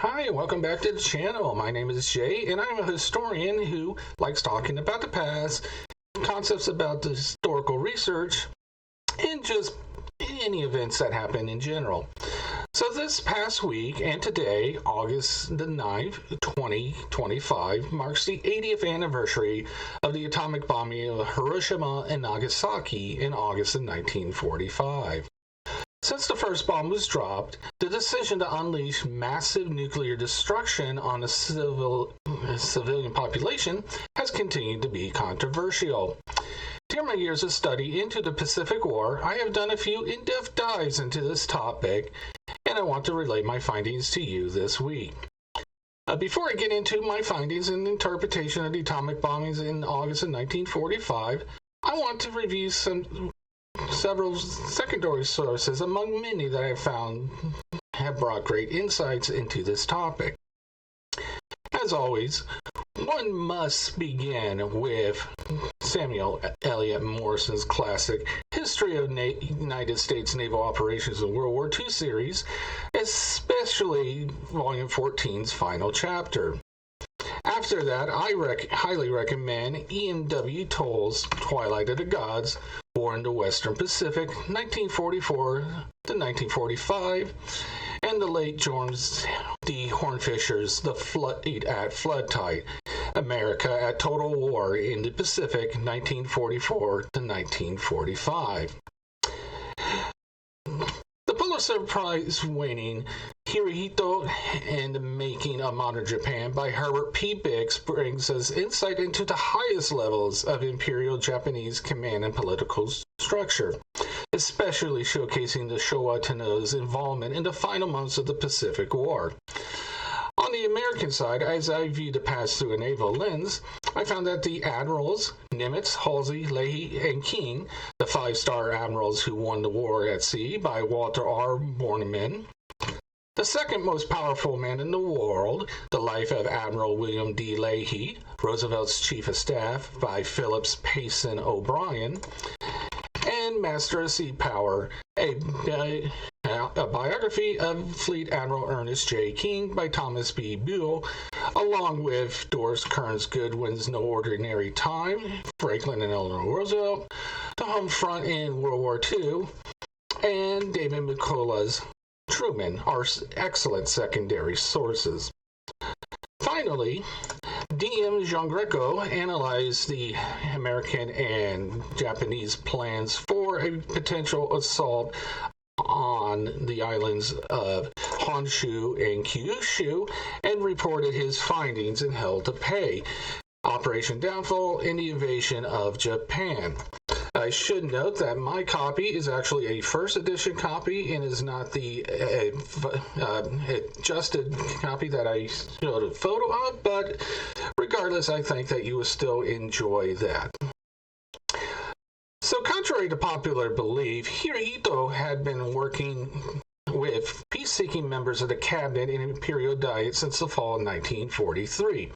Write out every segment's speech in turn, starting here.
Hi, and welcome back to the channel. My name is Jay, and I'm a historian who likes talking about the past, concepts about the historical research, and just any events that happen in general. So this past week and today, August the 9th, 2025, marks the 80th anniversary of the atomic bombing of Hiroshima and Nagasaki in August of 1945. Since the first bomb was dropped, the decision to unleash massive nuclear destruction on the civilian population has continued to be controversial. During my years of study into the Pacific War, I have done a few in-depth dives into this topic, and I want to relay my findings to you this week. Before I get into my findings and interpretation of the atomic bombings in August of 1945, I want to review several secondary sources, among many that I have found have brought great insights into this topic. As always, one must begin with Samuel Eliot Morrison's classic History of United States Naval Operations in World War II series, especially Volume 14's final chapter. After that, I highly recommend Ian W. Toll's Twilight of the Gods, War in the Western Pacific, 1944 to 1945, and the late George D. Hornfisher's The Fleet at Flood Tide, America at Total War in the Pacific, 1944 to 1945. The Pulitzer Prize winning Hirohito and the Making of Modern Japan by Herbert P. Bix brings us insight into the highest levels of Imperial Japanese command and political structure, especially showcasing the Showa Tenno's involvement in the final months of the Pacific War. On the American side, as I viewed the past through a naval lens, I found that the admirals, Nimitz, Halsey, Leahy, and King, the five-star admirals who won the war at sea by Walter R. Bornemann, the second most powerful man in the world, The Life of Admiral William D. Leahy, Roosevelt's Chief of Staff by Phillips Payson O'Brien, and Master of Sea Power, a biography of Fleet Admiral Ernest J. King by Thomas B. Buell, along with Doris Kearns Goodwin's No Ordinary Time, Franklin and Eleanor Roosevelt, The Home Front in World War II, and David McCullough's Truman are excellent secondary sources. Finally, D.M. Giangreco analyzed the American and Japanese plans for a potential assault on the islands of Honshu and Kyushu and reported his findings and held to pay. Operation Downfall and the Invasion of Japan. I should note that my copy is actually a first edition copy and is not the adjusted copy that I showed a photo of, but regardless, I think that you will still enjoy that. So contrary to popular belief, Hirohito had been working with peace-seeking members of the cabinet and imperial diet since the fall of 1943.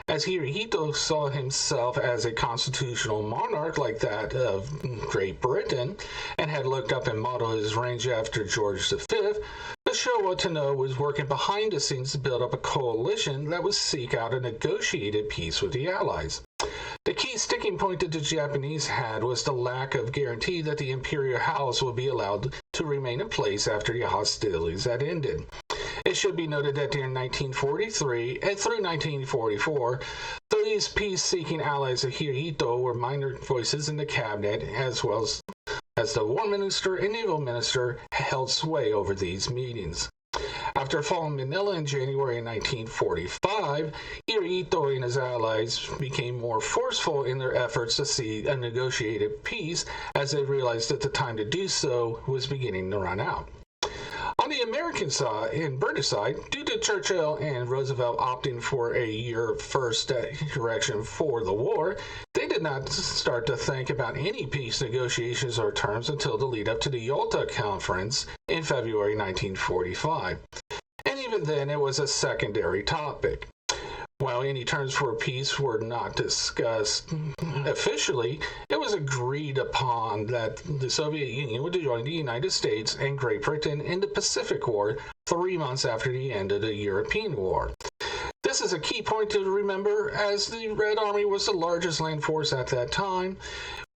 As Hirohito saw himself as a constitutional monarch like that of Great Britain, and had looked up and modeled his reign after George V, the Showa Tenno was working behind the scenes to build up a coalition that would seek out a negotiated peace with the Allies. The key sticking point that the Japanese had was the lack of guarantee that the imperial house would be allowed to remain in place after the hostilities had ended. It should be noted that during 1943 and through 1944, these peace-seeking allies of Hirohito were minor voices in the cabinet, as well as the War Minister and Naval Minister held sway over these meetings. After falling Manila in January 1945, Hirohito and his allies became more forceful in their efforts to see a negotiated peace, as they realized that the time to do so was beginning to run out. On the American side, and British side, due to Churchill and Roosevelt opting for a year first direction for the war, they did not start to think about any peace negotiations or terms until the lead up to the Yalta Conference in February 1945. And even then, it was a secondary topic. While any terms for peace were not discussed officially, it was agreed upon that the Soviet Union would join the United States and Great Britain in the Pacific War 3 months after the end of the European War. This is a key point to remember, as the Red Army was the largest land force at that time,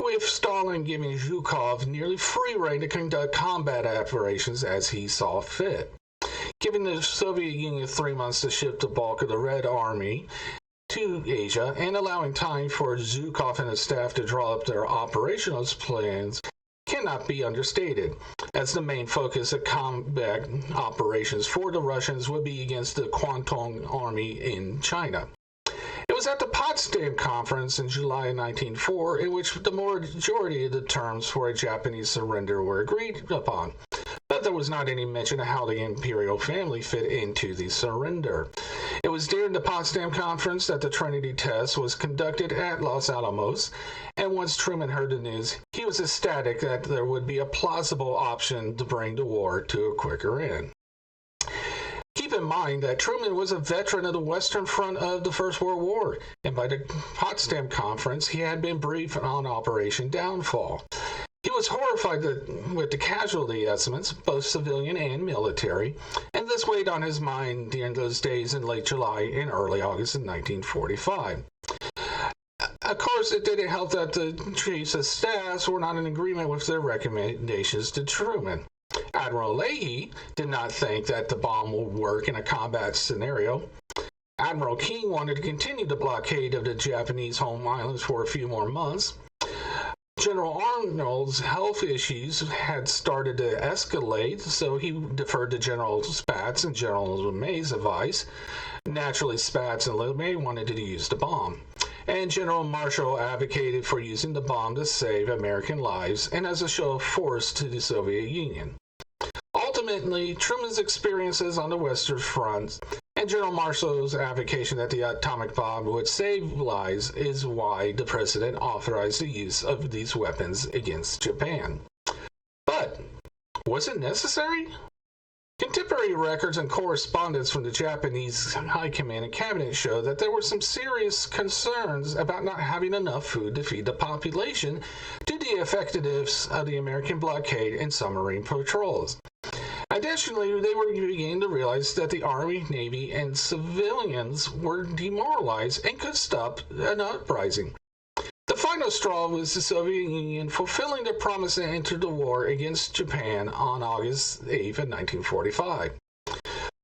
with Stalin giving Zhukov nearly free rein to conduct combat operations as he saw fit. Giving the Soviet Union 3 months to shift the bulk of the Red Army to Asia and allowing time for Zhukov and his staff to draw up their operational plans cannot be understated, as the main focus of combat operations for the Russians would be against the Kwantung Army in China. It was at the Potsdam Conference in July 1904 in which the majority of the terms for a Japanese surrender were agreed upon, but there was not any mention of how the imperial family fit into the surrender. It was during the Potsdam Conference that the Trinity test was conducted at Los Alamos, and once Truman heard the news, he was ecstatic that there would be a plausible option to bring the war to a quicker end. Keep in mind that Truman was a veteran of the Western Front of the First World War, and by the Potsdam Conference, he had been briefed on Operation Downfall. He was horrified with the casualty estimates, both civilian and military, and this weighed on his mind during those days in late July and early August of 1945. Of course, it didn't help that the chiefs of staffs were not in agreement with their recommendations to Truman. Admiral Leahy did not think that the bomb would work in a combat scenario. Admiral King wanted to continue the blockade of the Japanese home islands for a few more months. General Arnold's health issues had started to escalate, so he deferred to General Spaatz and General LeMay's advice. Naturally, Spaatz and LeMay wanted to use the bomb, and General Marshall advocated for using the bomb to save American lives and as a show of force to the Soviet Union. Ultimately, Truman's experiences on the Western Front and General Marshall's advocacy that the atomic bomb would save lives is why the president authorized the use of these weapons against Japan. But was it necessary? Contemporary records and correspondence from the Japanese High Command and Cabinet show that there were some serious concerns about not having enough food to feed the population due to the effectiveness of the American blockade and submarine patrols. Additionally, they were beginning to realize that the Army, Navy, and civilians were demoralized and could stop an uprising. The final straw was the Soviet Union fulfilling their promise to enter the war against Japan on August 8, 1945.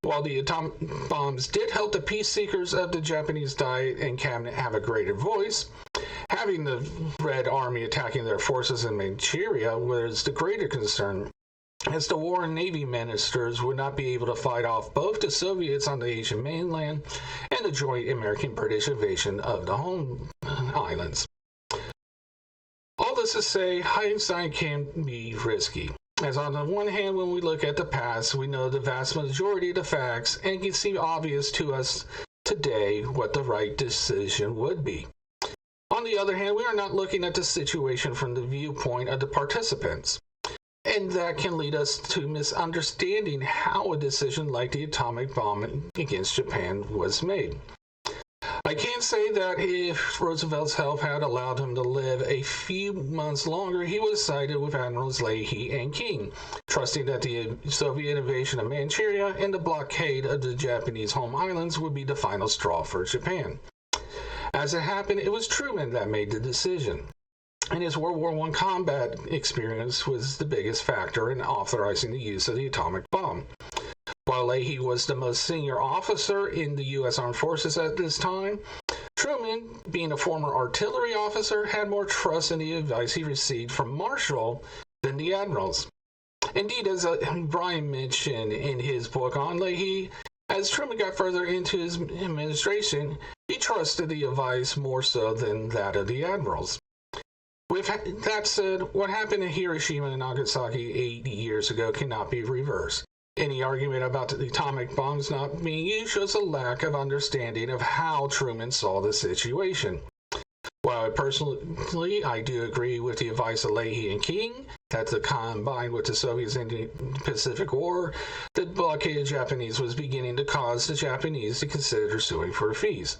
While the atomic bombs did help the peace seekers of the Japanese Diet and Cabinet have a greater voice, having the Red Army attacking their forces in Manchuria was the greater concern, as the War and Navy ministers would not be able to fight off both the Soviets on the Asian mainland and the joint American-British invasion of the home islands. All this to say, hindsight can be risky, as on the one hand, when we look at the past, we know the vast majority of the facts and it can seem obvious to us today what the right decision would be. On the other hand, we are not looking at the situation from the viewpoint of the participants, and that can lead us to misunderstanding how a decision like the atomic bomb against Japan was made. I can say that if Roosevelt's health had allowed him to live a few months longer, he would have sided with Admirals Leahy and King, trusting that the Soviet invasion of Manchuria and the blockade of the Japanese home islands would be the final straw for Japan. As it happened, it was Truman that made the decision, and his World War I combat experience was the biggest factor in authorizing the use of the atomic bomb. While Leahy was the most senior officer in the U.S. Armed Forces at this time, Truman, being a former artillery officer, had more trust in the advice he received from Marshall than the admirals. Indeed, as Brian mentioned in his book on Leahy, as Truman got further into his administration, he trusted the advice more so than that of the admirals. With that said, what happened in Hiroshima and Nagasaki 80 years ago cannot be reversed. Any argument about the atomic bombs not being used shows a lack of understanding of how Truman saw the situation. While personally I do agree with the advice of Leahy and King that combined with the Soviets in the Pacific War, the blockade of Japanese was beginning to cause the Japanese to consider suing for fees.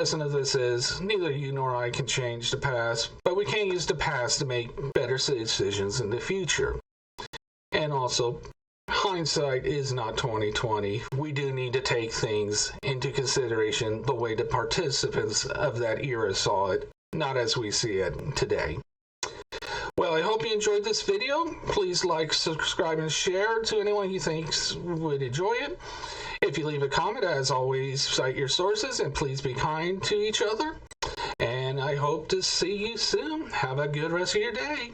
lesson of this is neither you nor I can change the past, but we can use the past to make better decisions in the future. And also, hindsight is not 2020. We do need to take things into consideration the way the participants of that era saw it, not as we see it today. Well, I hope you enjoyed this video. Please like, subscribe, and share to anyone you think would enjoy it. If you leave a comment, as always, cite your sources, and please be kind to each other. And I hope to see you soon. Have a good rest of your day.